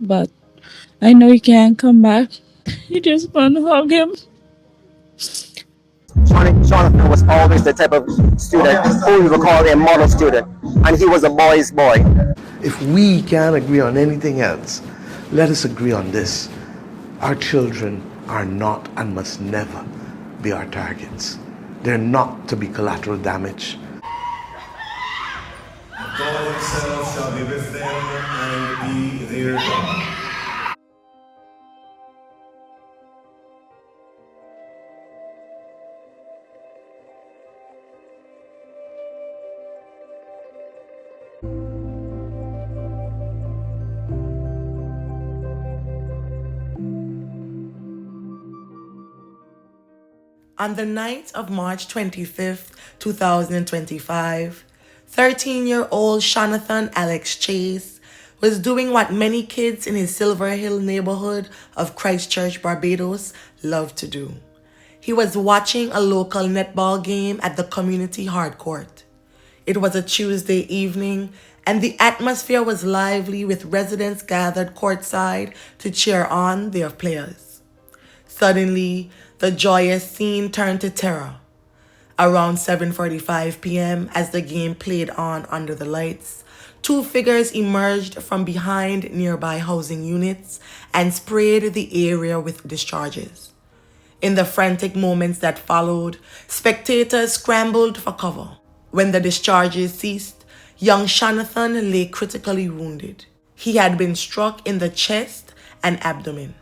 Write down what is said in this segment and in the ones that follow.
but I know he can't come back. You just want to hug him. Shawnathon was always the type of student who we would call a model student, and he was a boy's boy. If we can't agree on anything else, let us agree on this. Our children are not and must never be our targets. They're not to be collateral damage. God himself shall be with them and be their God. On the night of March 25th, 2025, 13-year-old Shawnathon Alex Chase was doing what many kids in his Silver Hill neighborhood of Christchurch, Barbados love to do. He was watching a local netball game at the community hard court. It was a Tuesday evening, and the atmosphere was lively with residents gathered courtside to cheer on their players. Suddenly, the joyous scene turned to terror. Around 7:45 p.m., as the game played on under the lights, two figures emerged from behind nearby housing units and sprayed the area with discharges. In the frantic moments that followed, spectators scrambled for cover. When the discharges ceased, young Shawnathon lay critically wounded. He had been struck in the chest and abdomen.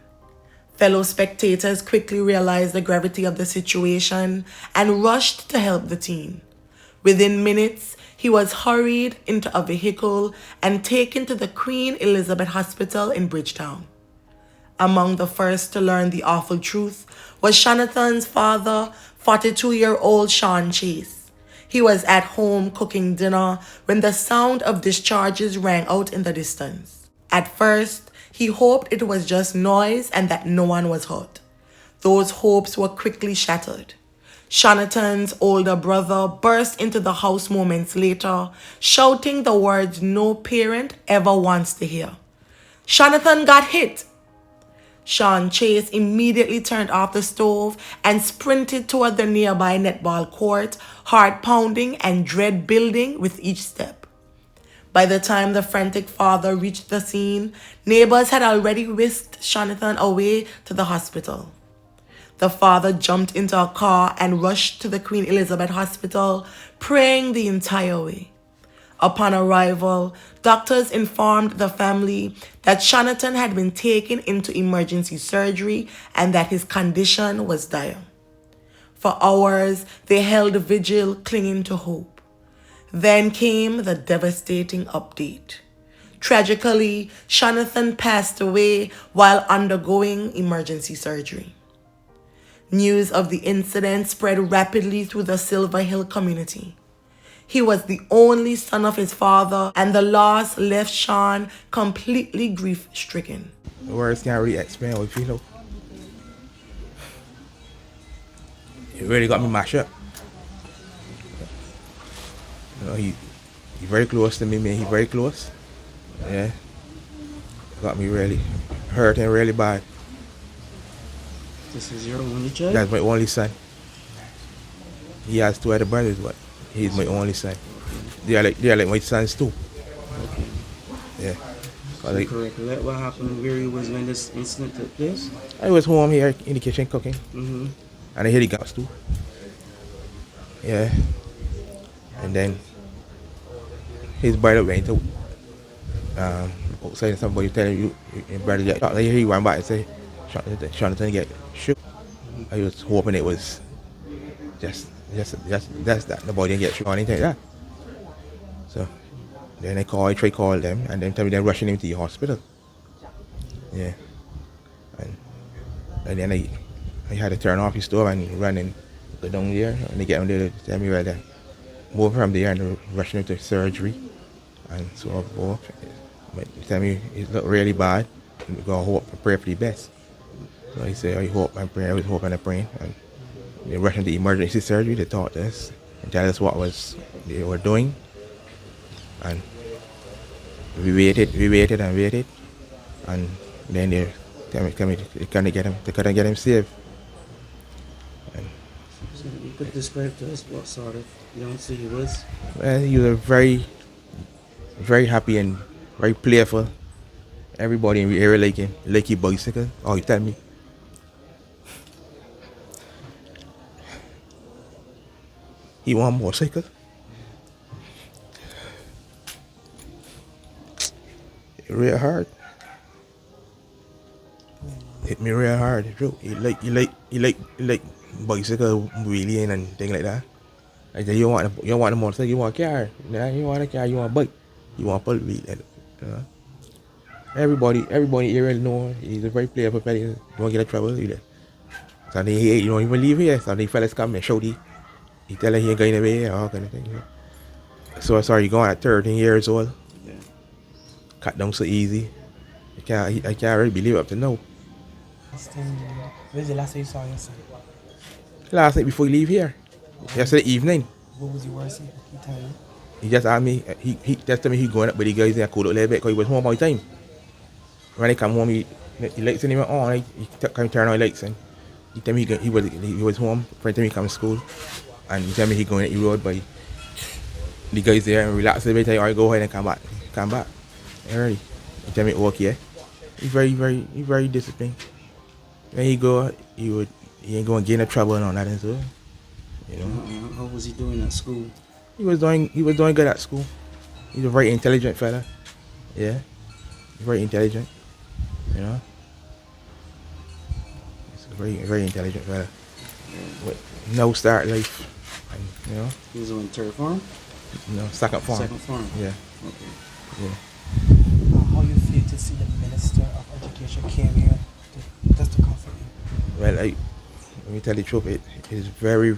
Fellow spectators quickly realized the gravity of the situation and rushed to help the teen. Within minutes, he was hurried into a vehicle and taken to the Queen Elizabeth Hospital in Bridgetown. Among the first to learn the awful truth was Shawnathon's father, 42-year-old Shawnathon Chase. He was at home cooking dinner when the sound of discharges rang out in the distance. At first, he hoped it was just noise and that no one was hurt. Those hopes were quickly shattered. Shawnathon's older brother burst into the house moments later, shouting the words no parent ever wants to hear. "Shawnathon got hit!" Shawnathon Chase immediately turned off the stove and sprinted toward the nearby netball court, heart pounding and dread building with each step. By the time the frantic father reached the scene, neighbors had already whisked Shawnathon away to the hospital. The father jumped into a car and rushed to the Queen Elizabeth Hospital, praying the entire way. Upon arrival, doctors informed the family that Shawnathon had been taken into emergency surgery and that his condition was dire. For hours, they held vigil, clinging to hope. Then came the devastating update. Tragically, Shawnathon passed away while undergoing emergency surgery. News of the incident spread rapidly through the Silver Hill community. He was the only son of his father, and the loss left Sean completely grief-stricken. Words can't really explain how I feel. It really got me mashed up. You know, he very close to me, man. He very close. Yeah. Got me really hurt and really bad. This is your only child? That's my only son. He has two other brothers, but he's my only son. They are like my sons too. Okay. Yeah. So like, recollect what happened where you was when this incident took place? I was home here in the kitchen cooking. Mm-hmm. And I hear the gas too. Yeah. And then his brother went out. Outside and somebody telling you your brother get shot. I hear he went back and say Shawnathon get shoot. I was hoping it was just that nobody didn't get shot or anything like that. So then I tried to call them and then tell me they're rushing him to the hospital. Yeah. And then I had to turn off his stove and run and go down there and they get him there to tell me where they move from there and rushing him to surgery and so forth. But they tell me it looked really bad and we're gonna hope and pray for the best. So he said I hope and pray, I was hoping and praying, and they rushed into emergency surgery to talk to us and tell us what they were doing. And we waited and waited. and then they couldn't get him saved. So you could describe to us what sort of youngster he was. Well, he was a very, very happy and very playful. Everybody in the area like his bicycle. Oh, you tell me. He want a motorcycle. Real hard. Hit me real hard. Bro. He like bicycle wheeling and things like that. I said, you want a motorcycle, you want a car. Nah, you want a car, you want a bike. You want a pull wheel. You know? Everybody here know he's a very playful fella. You don't get in trouble either. Something you don't even leave here. Something fellas come and show you. He tell him he ain't going away, all kind of thing. You know? So sorry, you going at 13 years old. Yeah. Cut down so easy. I can't really believe it up to now. When's the last time you saw your son? Last night before he leave here. Yesterday evening. What was your worst? He tell you? He just asked me, he just told me he going up with the guys and I cool out a little bit because he was home all the time. When he come home, he lights ain't even on. He come turn on the lights and he tell me he was home. Friend tell me he come to school and he tell me he going at the road by the guys there and relax a little bit. Tell you, all right, go ahead and come back. Already. He tell me okay. He's very disciplined. When he go, he ain't going to get in trouble and all that and so. You know. How was he doing at school? He was doing good at school. He's a very intelligent fella. Yeah. Very intelligent. You know. He's a very intelligent fella. With no start life. And, you know. He was on third farm? No, second farm. Second farm. Yeah. Okay. Yeah. How you feel to see the Minister of Education came here just to comfort you? Well, let me tell you the truth, it is very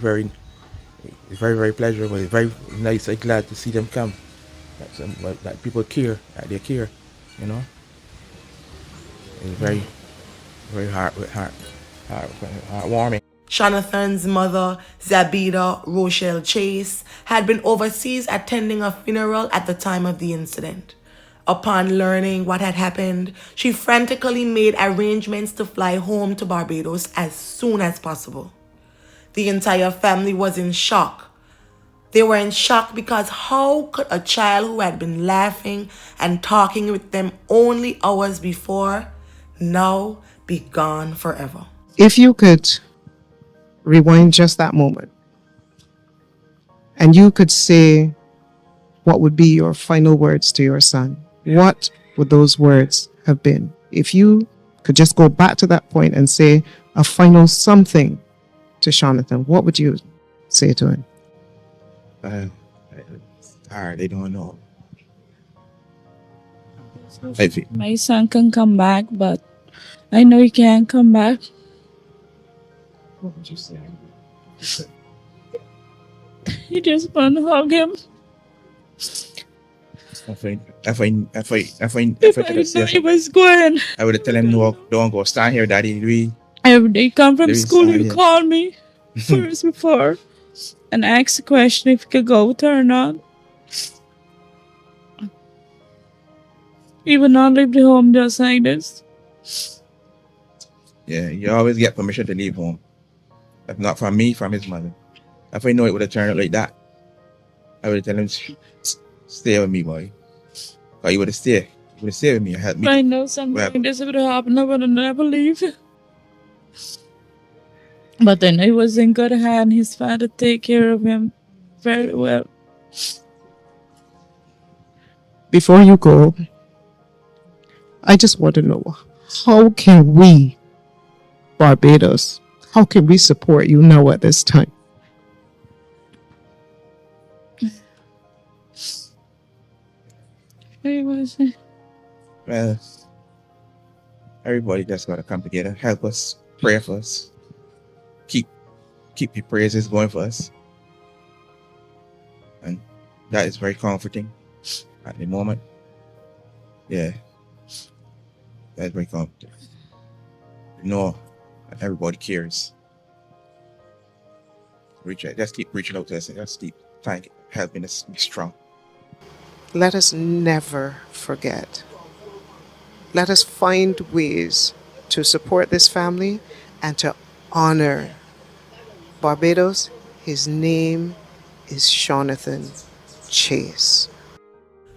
pleasurable. It's very nice and glad to see them come. That people care, that they care, you know. It's very heartwarming. Shawnathon's mother, Zabita Rochelle Chase, had been overseas attending a funeral at the time of the incident. Upon learning what had happened, she frantically made arrangements to fly home to Barbados as soon as possible. The entire family was in shock. They were in shock because how could a child who had been laughing and talking with them only hours before now be gone forever? If you could rewind just that moment and you could say what would be your final words to your son, what would those words have been? If you could just go back to that point and say a final something to Shawnathon, what would you say to him? They don't know. My son can come back, but I know he can't come back. What would you say? You just want to hug him. If I knew he was going. I would tell him, no, don't go, stand here, Daddy. Every day he come from school, he yes. call me first before and ask the question if he could go with her or not. He would not leave the home just like this. Yeah, you always get permission to leave home. If not from me, from his mother. If I know it would have turned out like that, I would tell him, stay with me, boy. Or you would have stayed. You would have stayed with me and helped me. I know something like this would have happened, I would have never leave. But then he was in good hand. His father take care of him very well. Before you go, I just want to know, how can we, Barbados, how can we support you now at this time? Well, everybody just got to come together, help us, pray for us, keep your praises going for us. And that is very comforting at the moment. Yeah, that's very comforting. You know, everybody cares. Just keep reaching out to us and just keep helping us be strong. Let us never forget Let us find ways to support this family and to honor Barbados. His name is Shawnathon Chase.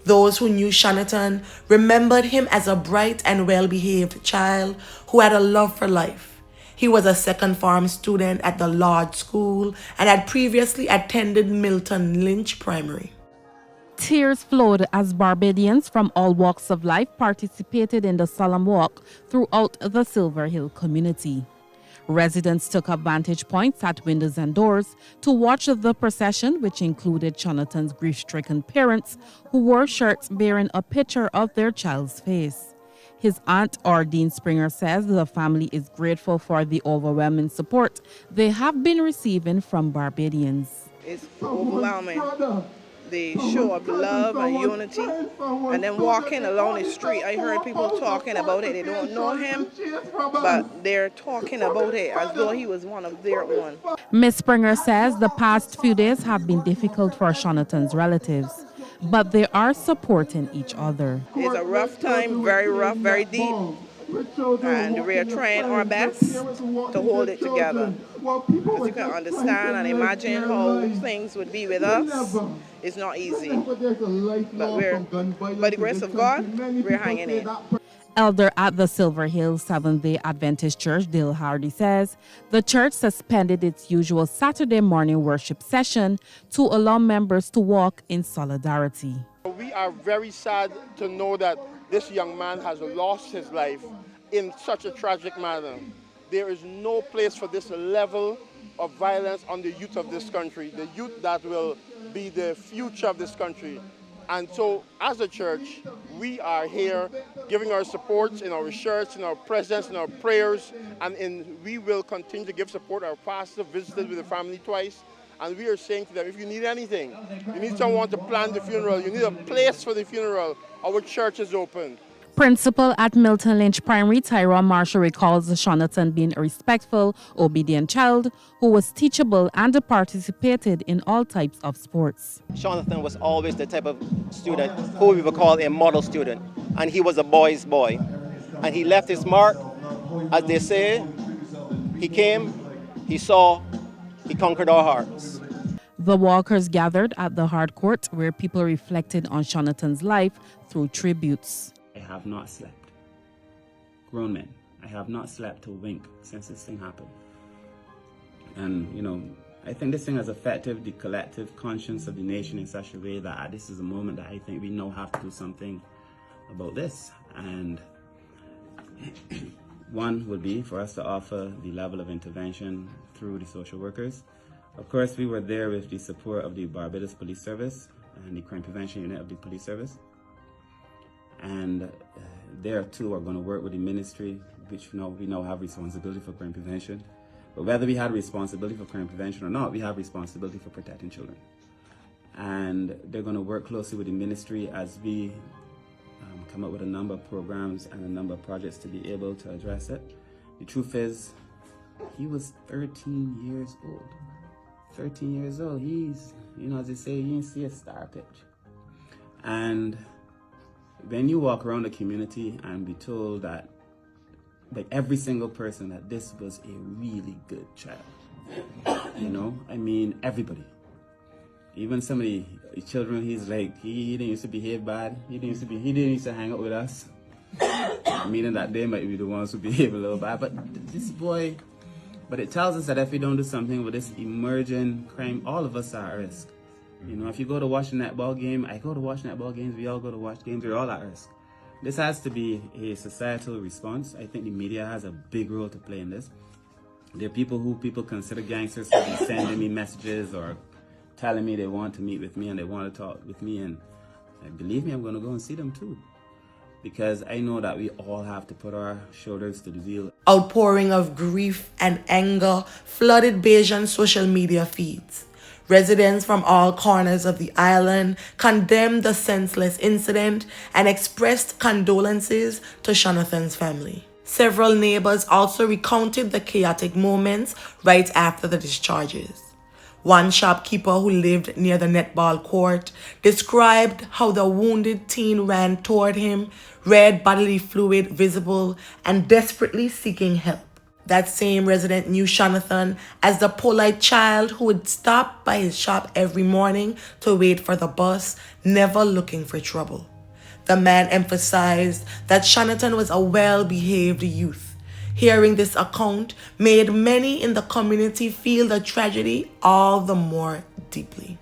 Those who knew Shawnathon remembered him as a bright and well-behaved child who had a love for life. He was a second farm student at the Lodge School and had previously attended Milton Lynch Primary. Tears flowed as Barbadians from all walks of life participated in the solemn walk throughout the Silver Hill community. Residents took up vantage points at windows and doors to watch the procession, which included Shawnathon's grief-stricken parents, who wore shirts bearing a picture of their child's face. His aunt, Dean Springer, says the family is grateful for the overwhelming support they have been receiving from Barbadians. It's overwhelming. The show of love and unity, and then walking along the street, I heard people talking about it. They don't know him, but they're talking about it as though he was one of their own. Ms. Springer says the past few days have been difficult for Shawnathon's relatives, but they are supporting each other. It's a rough time, very rough, very deep, and we are trying our best to hold it together. Because you can understand and imagine how things would be with us. It's not easy, but by the grace of God, we're hanging in. Elder at the Silver Hill Seventh-day Adventist Church, Dale Hardy, says the church suspended its usual Saturday morning worship session to allow members to walk in solidarity. We are very sad to know that this young man has lost his life in such a tragic manner. There is no place for this level of violence on the youth of this country, the youth that will be the future of this country. And so, as a church, we are here giving our support in our shirts, in our presence, in our prayers, and we will continue to give support. Our pastor visited with the family twice, and we are saying to them, if you need anything, you need someone to plan the funeral, you need a place for the funeral, our church is open. Principal at Milton Lynch Primary, Tyrone Marshall, recalls Shawnathon being a respectful, obedient child who was teachable and participated in all types of sports. Shawnathon was always the type of student who we would call a model student, and he was a boy's boy. And he left his mark, as they say. He came, he saw, he conquered our hearts. The walkers gathered at the Hard Court, where people reflected on Shawnathon's life through tributes. I have not slept. Grown men, I have not slept a wink since this thing happened. And, you know, I think this thing has affected the collective conscience of the nation in such a way that this is a moment that I think we now have to do something about this. And one would be for us to offer the level of intervention through the social workers. Of course, we were there with the support of the Barbados Police Service and the Crime Prevention Unit of the Police Service. And there too are going to work with the ministry, which we now have responsibility for crime prevention. But whether we had responsibility for crime prevention or not, we have responsibility for protecting children. And they're going to work closely with the ministry as we come up with a number of programs and a number of projects to be able to address it. The truth is, he was 13 years old. 13 years old, he's, as they say, you didn't see a star pitch. And when you walk around the community and be told that, like every single person, that this was a really good child, I mean, everybody. Even some of the children, he's like, he didn't used to behave bad. He didn't used to hang out with us. Meaning that they might be the ones who behave a little bad. But this boy, but it tells us that if we don't do something with this emerging crime, all of us are at risk. If you go to watch a netball game, I go to watch netball games, we all go to watch games, we're all at risk. This has to be a societal response. I think the media has a big role to play in this. There are people who people consider gangsters who be sending me messages or telling me they want to meet with me and they want to talk with me. And believe me, I'm going to go and see them too. Because I know that we all have to put our shoulders to the wheel. Outpouring of grief and anger flooded Bajan social media feeds. Residents from all corners of the island condemned the senseless incident and expressed condolences to Shawnathon's family. Several neighbors also recounted the chaotic moments right after the discharges. One shopkeeper who lived near the netball court described how the wounded teen ran toward him, red bodily fluid visible, and desperately seeking help. That same resident knew Shawnathon as the polite child who would stop by his shop every morning to wait for the bus, never looking for trouble. The man emphasized that Shawnathon was a well-behaved youth. Hearing this account made many in the community feel the tragedy all the more deeply.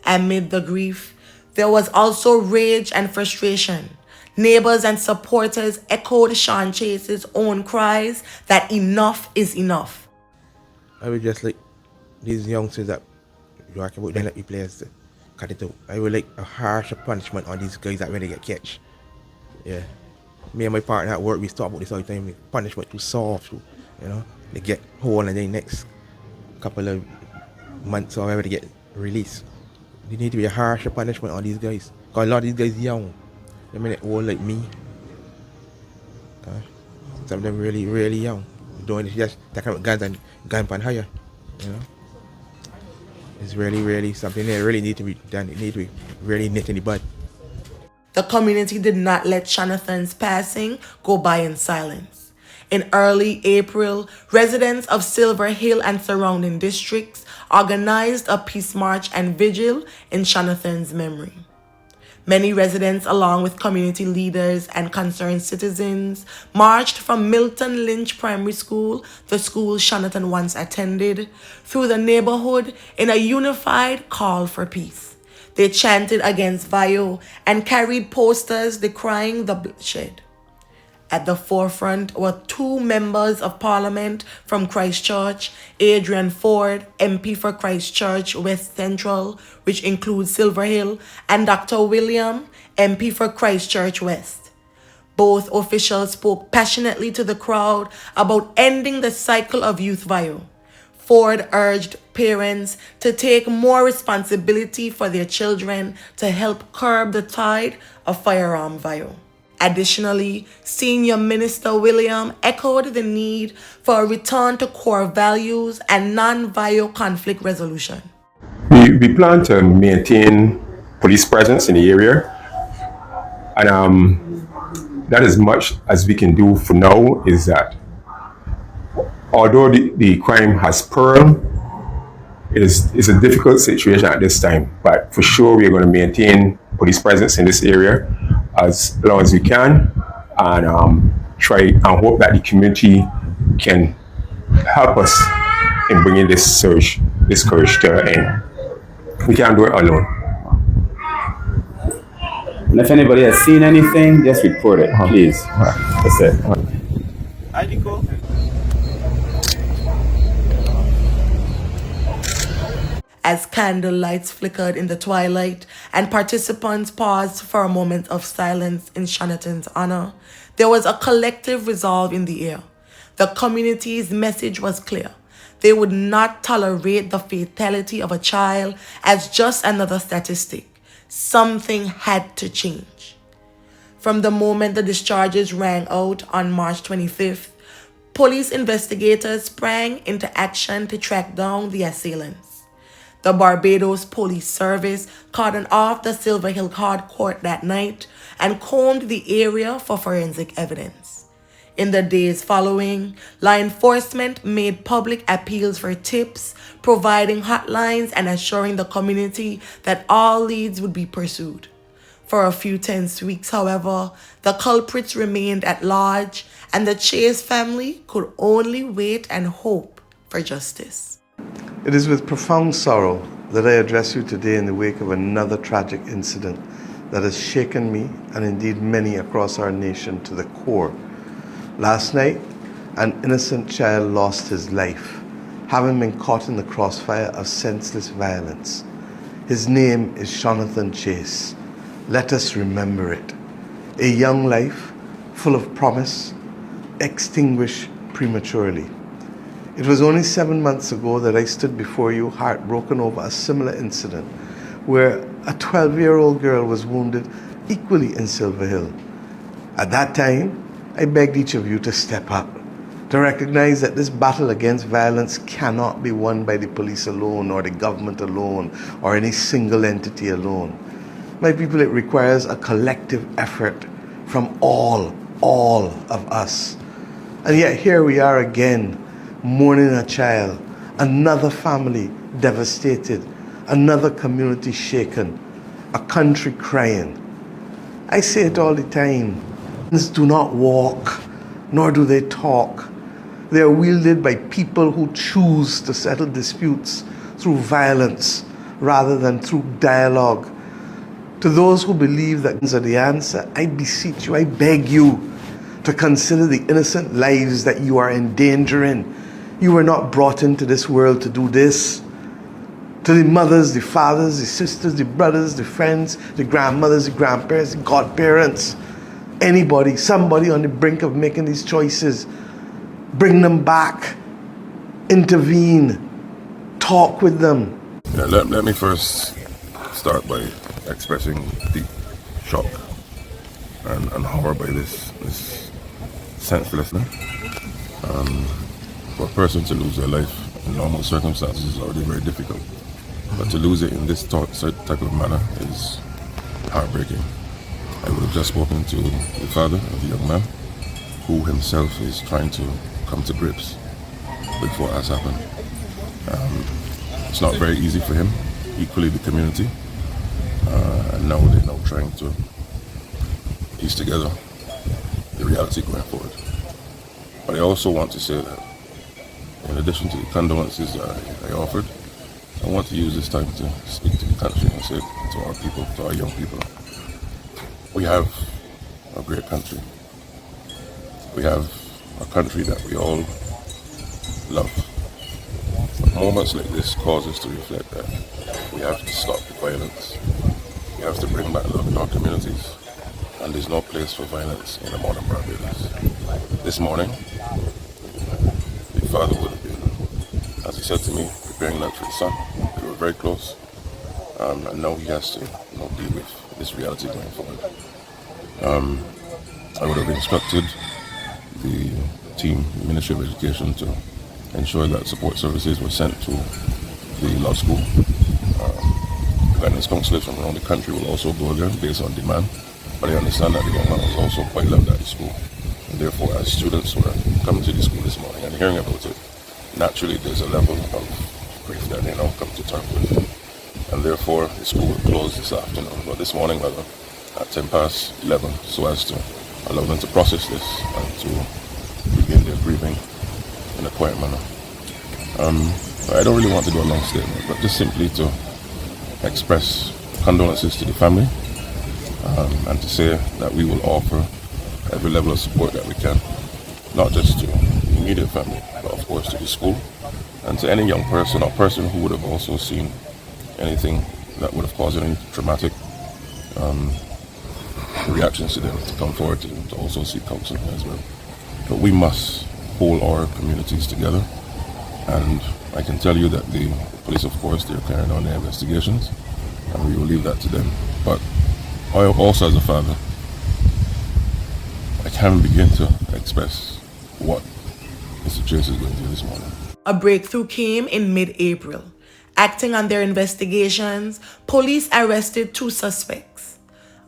Amid the grief, there was also rage and frustration. Neighbors and supporters echoed Shawnathon Chase's own cries that enough is enough. I would just like these youngsters that you talking about, they let me players to cut it out. I would like a harsher punishment on these guys that when they get catch. Yeah. Me and my partner at work, we talk about this all the time. Punishment too soft, you know. They get hold and then next couple of months or whatever they get released. There need to be a harsher punishment on these guys. Because a lot of these guys young. I mean, they're old like me. Some of them really, really young. Doing it just taking out guns and gun pan higher, you know. It's really, really something that really need to be done. It need to be really nipped in the bud. The community did not let Shawnathon's passing go by in silence. In early April, residents of Silver Hill and surrounding districts organized a peace march and vigil in Shawnathon's memory. Many residents, along with community leaders and concerned citizens, marched from Milton Lynch Primary School, the school Shawnathon once attended, through the neighborhood in a unified call for peace. They chanted against violence and carried posters decrying the bloodshed. At the forefront were two members of parliament from Christchurch, Adrian Ford, MP for Christchurch West Central, which includes Silver Hill, and Dr. William, MP for Christchurch West. Both officials spoke passionately to the crowd about ending the cycle of youth violence. Ford urged parents to take more responsibility for their children to help curb the tide of firearm violence. Additionally, Senior Minister William echoed the need for a return to core values and non-violent conflict resolution. We plan to maintain police presence in the area, and that as much as we can do for now is that although the crime has pearled, it's a difficult situation at this time, but for sure we are going to maintain police presence in this area as long as we can, and try and hope that the community can help us in bringing this scourge to an end. We can't do it alone. And if anybody has seen anything, just report it, please. That's it. Kyirico. As candle lights flickered in the twilight and participants paused for a moment of silence in Shawnathon's honor, there was a collective resolve in the air. The community's message was clear. They would not tolerate the fatality of a child as just another statistic. Something had to change. From the moment the discharges rang out on March 25th, police investigators sprang into action to track down the assailants. The Barbados Police Service cordoned off the Silver Hill Court that night and combed the area for forensic evidence. In the days following, law enforcement made public appeals for tips, providing hotlines and assuring the community that all leads would be pursued. For a few tense weeks, however, the culprits remained at large, and the Chase family could only wait and hope for justice. It is with profound sorrow that I address you today in the wake of another tragic incident that has shaken me and indeed many across our nation to the core. Last night, an innocent child lost his life, having been caught in the crossfire of senseless violence. His name is Shawnathon Chase. Let us remember it. A young life full of promise, extinguished prematurely. It was only 7 months ago that I stood before you heartbroken over a similar incident where a 12-year-old girl was wounded equally in Silver Hill. At that time, I begged each of you to step up, to recognize that this battle against violence cannot be won by the police alone or the government alone or any single entity alone. My people, it requires a collective effort from all of us. And yet here we are again, mourning a child, another family devastated, another community shaken, a country crying. I say it all the time. Things do not walk, nor do they talk. They are wielded by people who choose to settle disputes through violence rather than through dialogue. To those who believe that guns are the answer, I beseech you, I beg you to consider the innocent lives that you are endangering. You were not brought into this world to do this. To the mothers, the fathers, the sisters, the brothers, the friends, the grandmothers, the grandparents, the godparents, anybody, somebody on the brink of making these choices, bring them back, intervene, talk with them. Yeah, let me first start by expressing deep shock and horror by this senselessness. For a person to lose their life in normal circumstances is already very difficult, but to lose it in this type of manner is heartbreaking. I would have just spoken to the father of the young man, who himself is trying to come to grips with what has happened. It's not very easy for him, equally the community, and now they're now trying to piece together the reality going forward. But I also want to say that in addition to the condolences I offered, I want to use this time to speak to the country and say to our people, to our young people, we have a great country. We have a country that we all love. But moments like this cause us to reflect that we have to stop the violence. We have to bring back love in our communities. And there's no place for violence in a modern Barbados. This morning, the father would have been, as he said to me, preparing lunch for his son. We were very close. And now he has to deal with this reality going forward. I would have instructed the team, the Ministry of Education, to ensure that support services were sent to the law school. Guidance counselors from around the country will also go there based on demand. But I understand that the young man was also quite loved at the school. And therefore, as students were coming to the school this morning and hearing about it, naturally there's a level of grief that they now come to terms with. And therefore, the school will close this afternoon, but this morning rather, at 11:10, so as to allow them to process this and to begin their grieving in a quiet manner. I don't really want to do a long statement, but just simply to express condolences to the family, and to say that we will offer every level of support that we can, not just to the immediate family, but of course to the school, and to any young person or person who would have also seen anything that would have caused any traumatic reactions to them, to come forward to also seek counseling as well. But we must hold our communities together, and I can tell you that the police, of course, they're carrying on their investigations, and we will leave that to them. But I also, as a father, I can't begin to express what Mr. Chase is going through this morning. A breakthrough came in mid-April. Acting on their investigations, police arrested 2 suspects.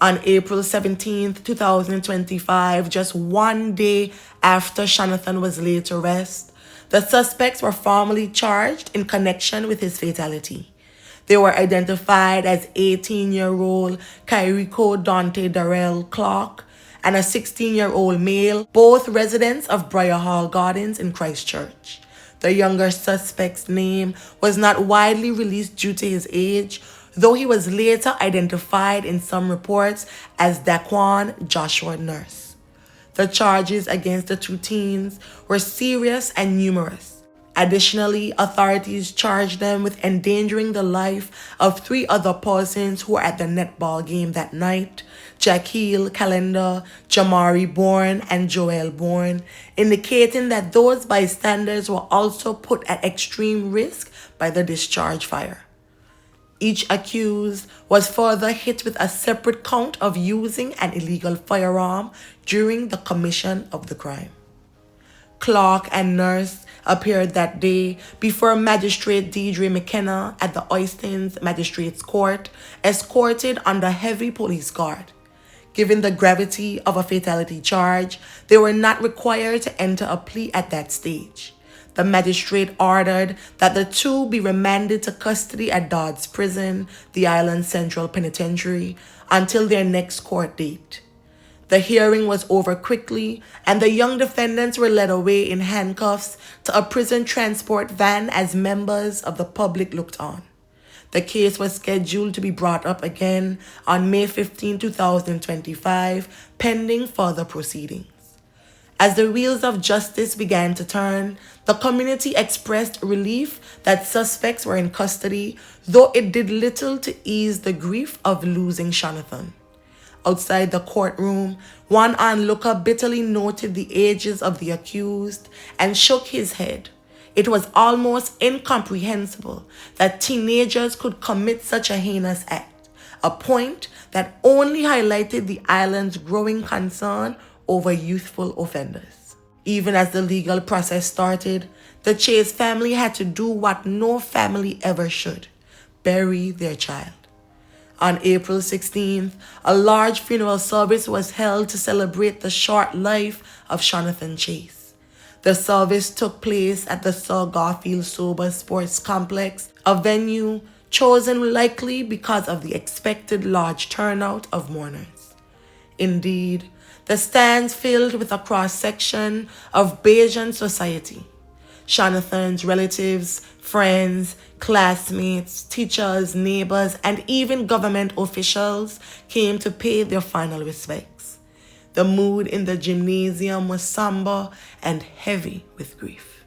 On April 17, 2025, just one day after Shawnathon was laid to rest, the suspects were formally charged in connection with his fatality. They were identified as 18-year-old Kyirico Dante Darrell Clarke and a 16-year-old male, both residents of Briar Hall Gardens in Christchurch. The younger suspect's name was not widely released due to his age, though he was later identified in some reports as Daquan Joshua Nurse. The charges against the 2 teens were serious and numerous. Additionally, authorities charged them with endangering the life of 3 other persons who were at the netball game that night: Jaquil Calendar, Jamari Bourne, and Joel Bourne, indicating that those bystanders were also put at extreme risk by the discharge fire. Each accused was further hit with a separate count of using an illegal firearm during the commission of the crime. Clarke, and nurse appeared that day before Magistrate Deidre McKenna at the Oistins Magistrates Court, escorted under heavy police guard. Given the gravity of a fatality charge, they were not required to enter a plea at that stage. The magistrate ordered that the two be remanded to custody at Dodds Prison, the island's central penitentiary, until their next court date. The hearing was over quickly, and the young defendants were led away in handcuffs to a prison transport van as members of the public looked on. The case was scheduled to be brought up again on May 15, 2025, pending further proceedings. As the wheels of justice began to turn, the community expressed relief that suspects were in custody, though it did little to ease the grief of losing Shawnathon. Outside the courtroom, one onlooker bitterly noted the ages of the accused and shook his head. It was almost incomprehensible that teenagers could commit such a heinous act, a point that only highlighted the island's growing concern over youthful offenders. Even as the legal process started, the Chase family had to do what no family ever should: bury their child. On April 16th, a large funeral service was held to celebrate the short life of Shawnathon Chase. The service took place at the Sir Garfield Sober Sports Complex, a venue chosen likely because of the expected large turnout of mourners. Indeed, the stands filled with a cross-section of Bajan society. Shawnathon's relatives, friends, classmates, teachers, neighbors, and even government officials came to pay their final respects. The mood in the gymnasium was somber and heavy with grief.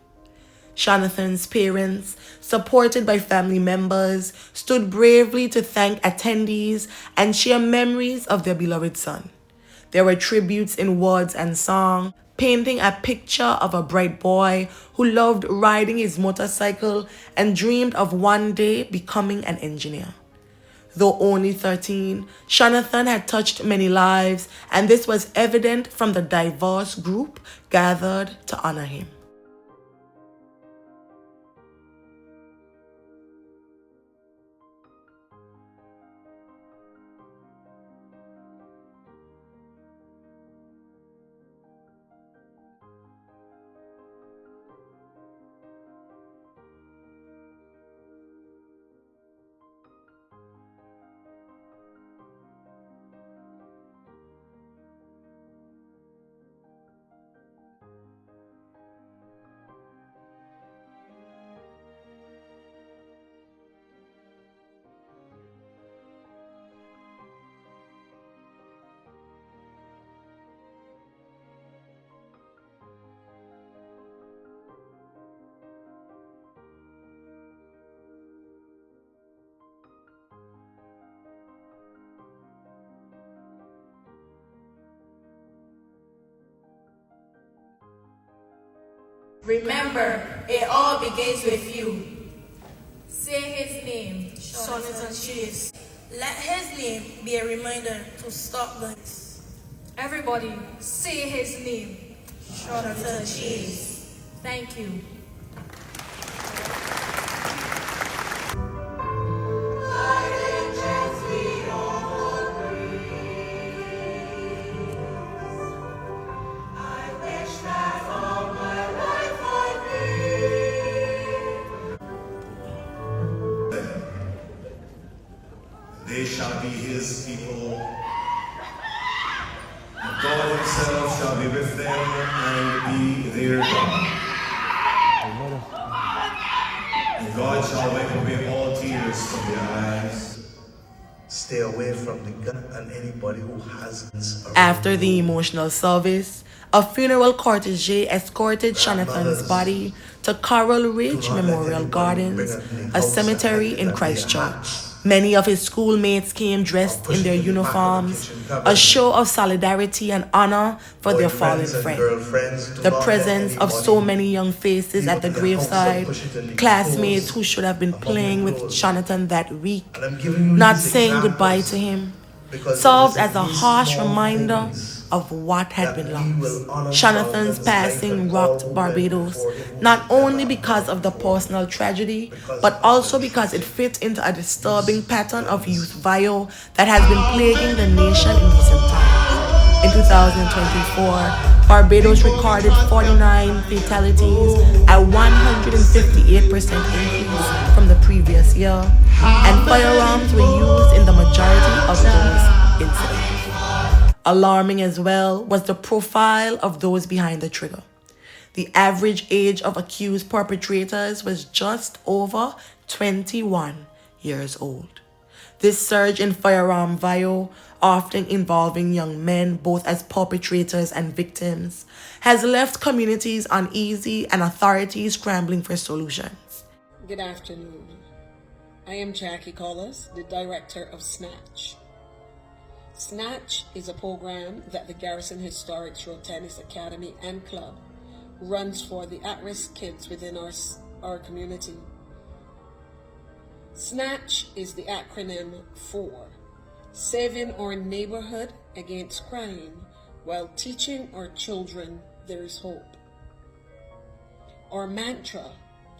Shawnathon's parents, supported by family members, stood bravely to thank attendees and share memories of their beloved son. There were tributes in words and song, painting a picture of a bright boy who loved riding his motorcycle and dreamed of one day becoming an engineer. Though only 13, Shawnathon had touched many lives, and this was evident from the diverse group gathered to honor him. Remember, it all begins with you. Say his name, Shawnathon Chase. Let his name be a reminder to stop this. Everybody, say his name, Shawnathon Chase. Thank you. They shall be his people. God himself shall be with them and be their God. And God shall wipe away all tears from their eyes. Stay away from the gun and anybody who has guns. After the emotional service, a funeral cortege escorted Shawnathon's body to Coral Ridge Memorial Gardens, a cemetery in Christchurch. Many of his schoolmates came dressed in their uniforms, a show of solidarity and honor for their fallen friend. The presence of so many young faces at the graveside, classmates who should have been playing with Shawnathon that week, not saying goodbye to him, served as a harsh reminder of what had been lost. Shawnathon's passing rocked Barbados, not only because of the personal tragedy, but also because it fit into a disturbing pattern of youth violence that has been plaguing the nation in recent times. In 2024, Barbados recorded 49 fatalities, a 158% increase from the previous year, and firearms were used in the majority of those incidents. Alarming as well was the profile of those behind the trigger. The average age of accused perpetrators was just over 21 years old. This surge in firearm violence, often involving young men both as perpetrators and victims, has left communities uneasy and authorities scrambling for solutions. Good afternoon. I am Jackie Collis, the director of SNATCH. SNATCH is a program that the Garrison Historic Throw Tennis Academy and Club runs for the at-risk kids within our community. SNATCH is the acronym for Saving Our Neighborhood Against Crime While Teaching Our Children There is Hope. Our mantra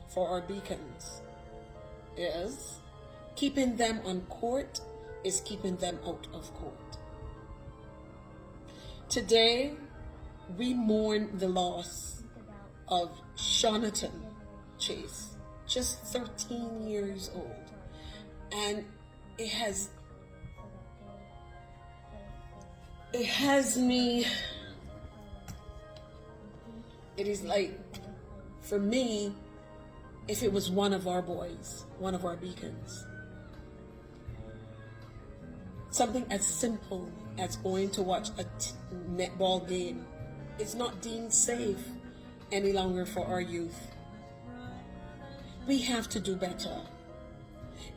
for our beacons is keeping them on court is keeping them out of court. Today, we mourn the loss of Shawnathon Chase, just 13 years old. And it has me, it is like, for me, if it was one of our boys, one of our beacons. Something as simple as going to watch a netball game is not deemed safe any longer for our youth. We have to do better.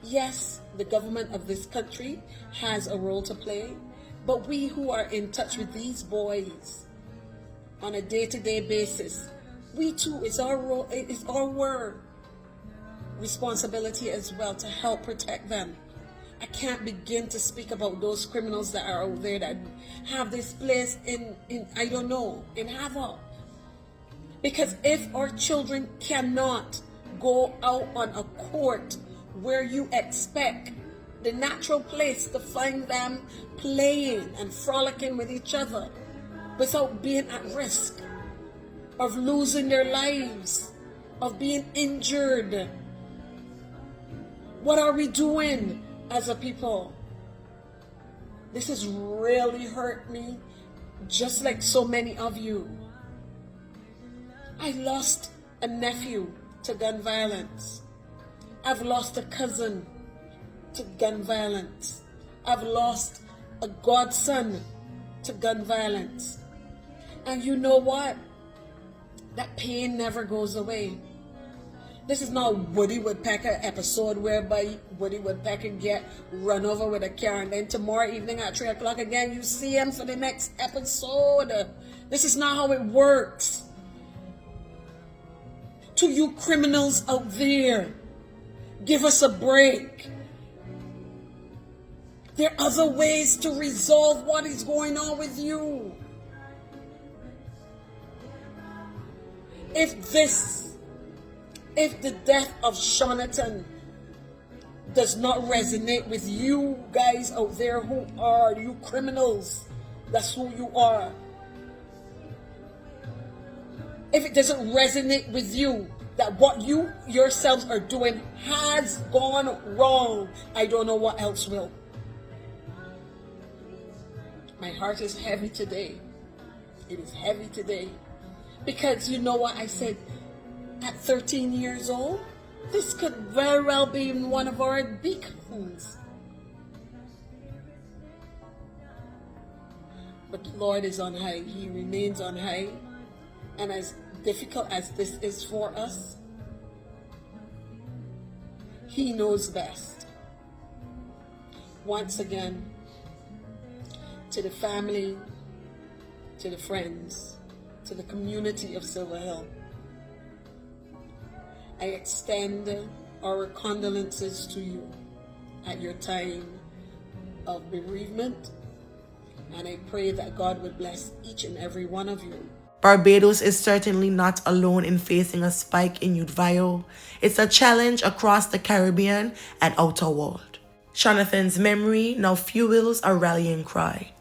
Yes, the government of this country has a role to play, but we who are in touch with these boys on a day-to-day basis, we too, it's our role, it's our responsibility as well to help protect them. I can't begin to speak about those criminals that are out there that have this place in I don't know, in havoc. Because if our children cannot go out on a court where you expect the natural place to find them playing and frolicking with each other without being at risk of losing their lives, of being injured, what are we doing as a people? This has really hurt me, just like so many of you. I lost a nephew to gun violence. I've lost a cousin to gun violence. I've lost a godson to gun violence. And you know what? That pain never goes away. This is not Woody Woodpecker episode whereby Woody Woodpecker get run over with a car and then tomorrow evening at 3 o'clock again you see him for the next episode. This is not how it works. To you criminals out there, give us a break. There are other ways to resolve what is going on with you. If the death of Shawnathon does not resonate with you guys out there who are you criminals, that's who you are. If it doesn't resonate with you that what you yourselves are doing has gone wrong, I don't know what else will. My heart is heavy today. It is heavy today. Because you know what I said? At 13 years old, this could very well be one of our beacons. But the Lord is on high. He remains on high. And as difficult as this is for us, He knows best. Once again, to the family, to the friends, to the community of Silver Hill, I extend our condolences to you at your time of bereavement And I pray that God would bless each and every one of you. Barbados is certainly not alone in facing a spike in youth violence. It's a challenge across the Caribbean and outer world. Shawnathon's memory now fuels a rallying cry.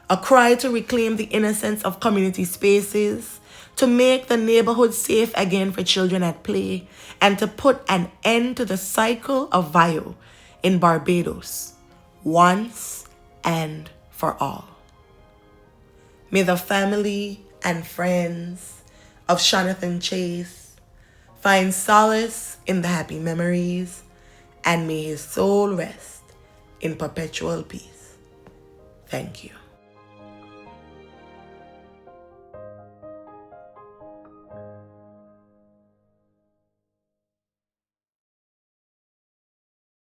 A cry to reclaim the innocence of community spaces, to make the neighborhood safe again for children at play, and to put an end to the cycle of violence in Barbados, once and for all. May the family and friends of Shawnathon Chase find solace in the happy memories, and may his soul rest in perpetual peace. Thank you.